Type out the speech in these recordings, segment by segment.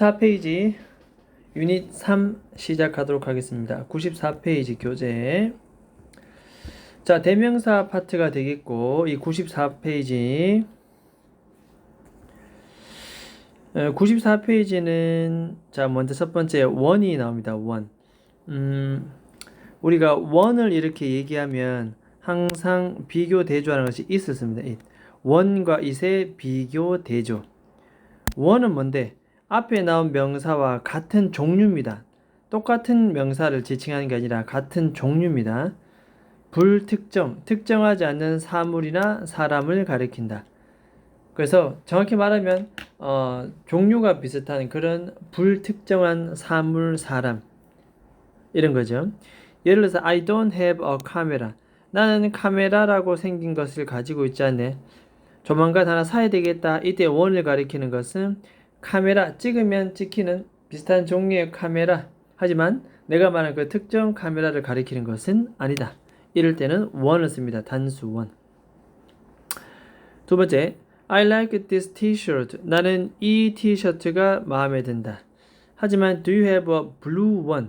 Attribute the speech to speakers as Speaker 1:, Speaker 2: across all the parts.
Speaker 1: 94페이지 유닛 3 시작하도록 하겠습니다. 94페이지 교재. 자, 대명사 파트가 되겠고, 이 94페이지 94페이지는 자, 먼저 첫 번째 원이 나옵니다. 원. 우리가 원을 이렇게 얘기하면 항상 비교 대조하는 것이 있었습니다. 원과 it의 비교 대조. 원은 뭔데? 앞에 나온 명사와 같은 종류입니다. 똑같은 명사를 지칭하는 게 아니라 같은 종류입니다. 불특정, 특정하지 않는 사물이나 사람을 가리킨다. 그래서 정확히 말하면 종류가 비슷한 그런 불특정한 사물, 사람 이런 거죠. 예를 들어서 I don't have a camera. 나는 카메라라고 생긴 것을 가지고 있지 않네. 조만간 하나 사야 되겠다. 이때 원을 가리키는 것은 카메라, 찍으면 찍히는 비슷한 종류의 카메라. 하지만 내가 말한 그 특정 카메라를 가리키는 것은 아니다. 이럴 때는 원을 씁니다. 단수 원. 두 번째, I like this t-shirt. 나는 이 티셔츠가 마음에 든다. 하지만 do you have a blue one?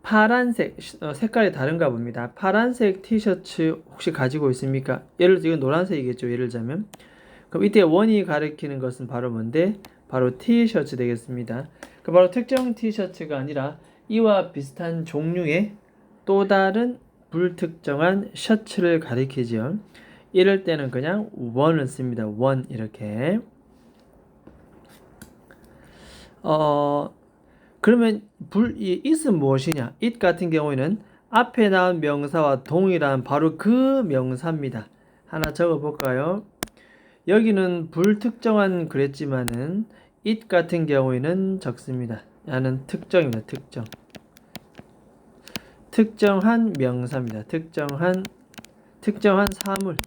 Speaker 1: 파란색, 색깔이 다른가 봅니다. 파란색 티셔츠 혹시 가지고 있습니까? 예를 들어 이건 노란색이겠죠. 예를 들자면. 그럼 이때 원이 가리키는 것은 바로 뭔데? 바로 티셔츠 되겠습니다. 그 바로 특정 티셔츠가 아니라 이와 비슷한 종류의 또 다른 불특정한 셔츠를 가리키죠. 이럴 때는 그냥 원을 씁니다. 원 이렇게. 그러면 이 it은 무엇이냐? it 같은 경우에는 앞에 나온 명사와 동일한 바로 그 명사입니다. 하나 적어볼까요? 여기는 불특정한 그랬지만은 it 같은 경우에는 적습니다. 야는 특정입니다. 특정. 특정한 명사입니다. 특정한 사물.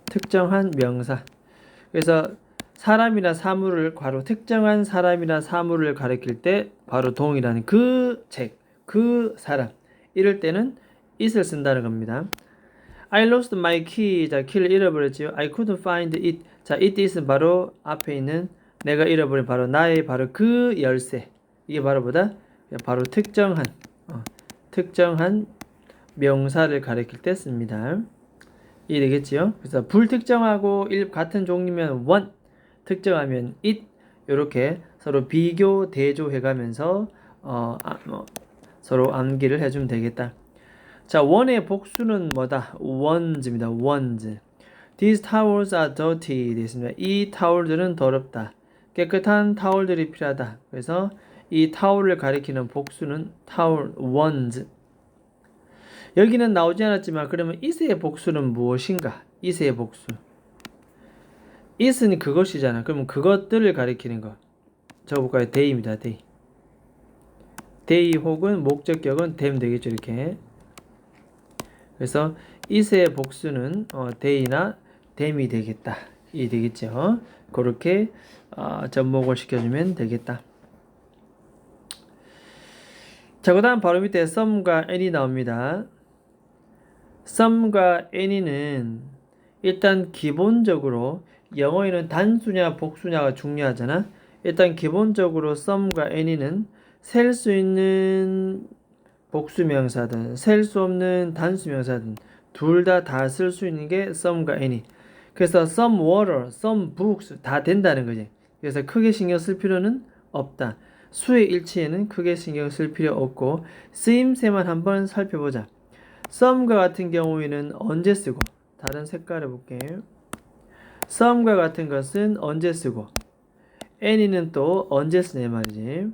Speaker 1: 특정한 명사. 그래서 사람이나 사물을 바로 특정한 사람이나 사물을 가리킬 때 바로 동일한 그 책, 그 사람. 이럴 때는 it을 쓴다는 겁니다. I lost my key. 자, 키를 잃어버렸지요. I couldn't find it. 자, it is은 바로 앞에 있는 내가 잃어버린 바로 나의 바로 그 열쇠. 이게 바로 뭐다? 바로 특정한 명사를 가리킬 때 씁니다. 이해되겠지요? 그래서 불특정하고 같은 종류면 one, 특정하면 it, 이렇게 서로 비교 대조해가면서 서로 암기를 해주면 되겠다. 자, one의 복수는 뭐다? ones입니다. ones. These towels are dirty. 되겠습니다. 이 타월들은 더럽다. 깨끗한 타월들이 필요하다. 그래서 이 타월을 가리키는 복수는 towel, ones. 여기는 나오지 않았지만 그러면 it의 복수는 무엇인가? it의 복수. it은 그것이잖아. 그러면 그것들을 가리키는 것. 적어볼까요? they입니다. they. they 혹은 목적격은 them 되겠죠. 이렇게. 그래서 it의 복수는 they나 them이 되겠다. 이 되겠죠. 그렇게 접목을 시켜주면 되겠다. 자, 그 다음 바로 밑에 some과 any 나옵니다. some과 any는 일단 기본적으로 영어에는 단수냐 복수냐가 중요하잖아. 일단 기본적으로 some과 any는 셀 수 있는 복수명사든 셀 수 없는 단수명사든 둘 다 쓸 수 있는 게 some과 any. 그래서 some water, some books 다 된다는 거지. 그래서 크게 신경 쓸 필요는 없다. 수의 일치에는 크게 신경 쓸 필요 없고 쓰임새만 한번 살펴보자. some과 같은 경우에는 언제 쓰고, 다른 색깔 해볼게요. some과 같은 것은 언제 쓰고 any는 또 언제 쓰냐 말이지.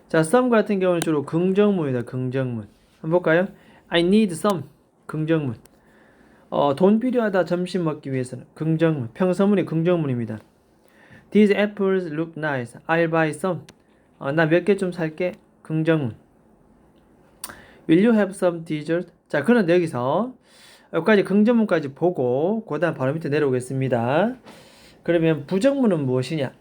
Speaker 1: 자, some 같은 경우는 주로 긍정문이다. 긍정문. 한번 볼까요? I need some. 긍정문. 돈 필요하다. 점심 먹기 위해서는 긍정문. 평서문이 긍정문입니다. These apples look nice. I'll buy some. 나 몇 개 좀 살게. 긍정문. Will you have some dessert? 자, 그런데 여기서 여기까지 긍정문까지 보고 그 다음 바로 밑에 내려오겠습니다. 그러면 부정문은 무엇이냐?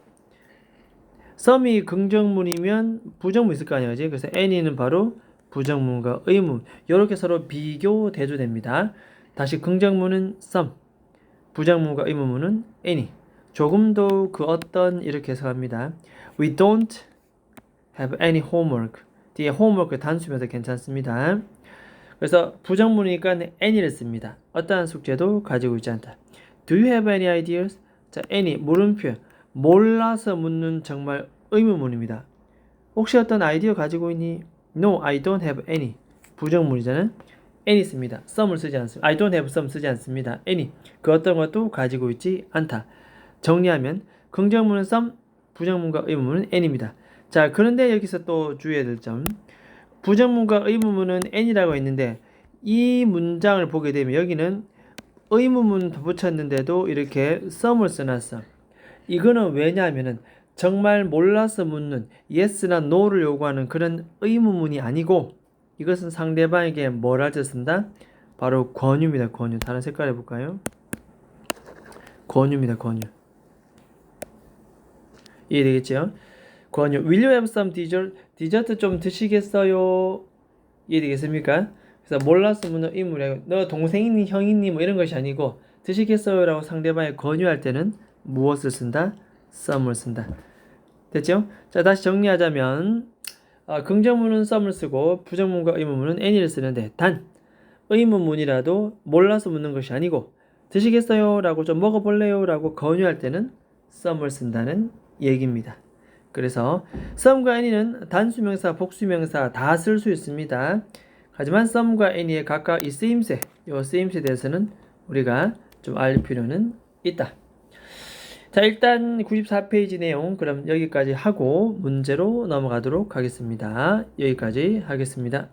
Speaker 1: some이 긍정문이면 부정문 있을 거 아니야, 그지? 그래서 any는 바로 부정문과 의문. 이렇게 서로 비교 대조됩니다. 다시 긍정문은 some, 부정문과 의문문은 any. 조금도 그 어떤 이렇게 해석합니다. We don't have any homework. 뒤에 homework 단수면서 괜찮습니다. 그래서 부정문이니까 any를 씁니다. 어떠한 숙제도 가지고 있지 않다. Do you have any ideas? 자, any 물음표 몰라서 묻는 정말 의문문입니다. 혹시 어떤 아이디어 가지고 있니? No, I don't have any. 부정문이잖아요. any 씁니다. some을 쓰지 않습니다. I don't have some 쓰지 않습니다. any 그 어떤 것도 가지고 있지 않다. 정리하면 긍정문은 some, 부정문과 의문문은 any입니다. 자, 그런데 여기서 또 주의해야 될 점. 부정문과 의문문은 any라고 했는데 이 문장을 보게 되면 여기는 의문문 붙였는데도 이렇게 some을 써놨어. 이거는 왜냐하면은 정말 몰라서 묻는 yes나 no를 요구하는 그런 의문문이 아니고 이것은 상대방에게 뭘 할 때 쓴다? 바로 권유입니다. 권유. 다른 색깔 해볼까요? 권유입니다. 권유. 이해되겠죠? 권유. Will you have some dessert? 디저트 좀 드시겠어요? 이해되겠습니까? 그래서 몰라서 묻는 의문이라고 너 동생이니 형이니 뭐 이런 것이 아니고 드시겠어요? 라고 상대방에 권유할 때는 무엇을 쓴다? some을 쓴다. 됐죠? 자, 다시 정리하자면 긍정문은 some을 쓰고 부정문과 의문문은 any를 쓰는데 단 의문문이라도 몰라서 묻는 것이 아니고 드시겠어요? 라고 좀 먹어볼래요? 라고 권유할 때는 some을 쓴다는 얘기입니다. 그래서 some과 any는 단수명사, 복수명사 다 쓸 수 있습니다. 하지만 some과 any의 각각 이 쓰임새, 이 쓰임새에 대해서는 우리가 좀 알 필요는 있다. 자, 일단 94페이지 내용 그럼 여기까지 하고 문제로 넘어가도록 하겠습니다. 여기까지 하겠습니다.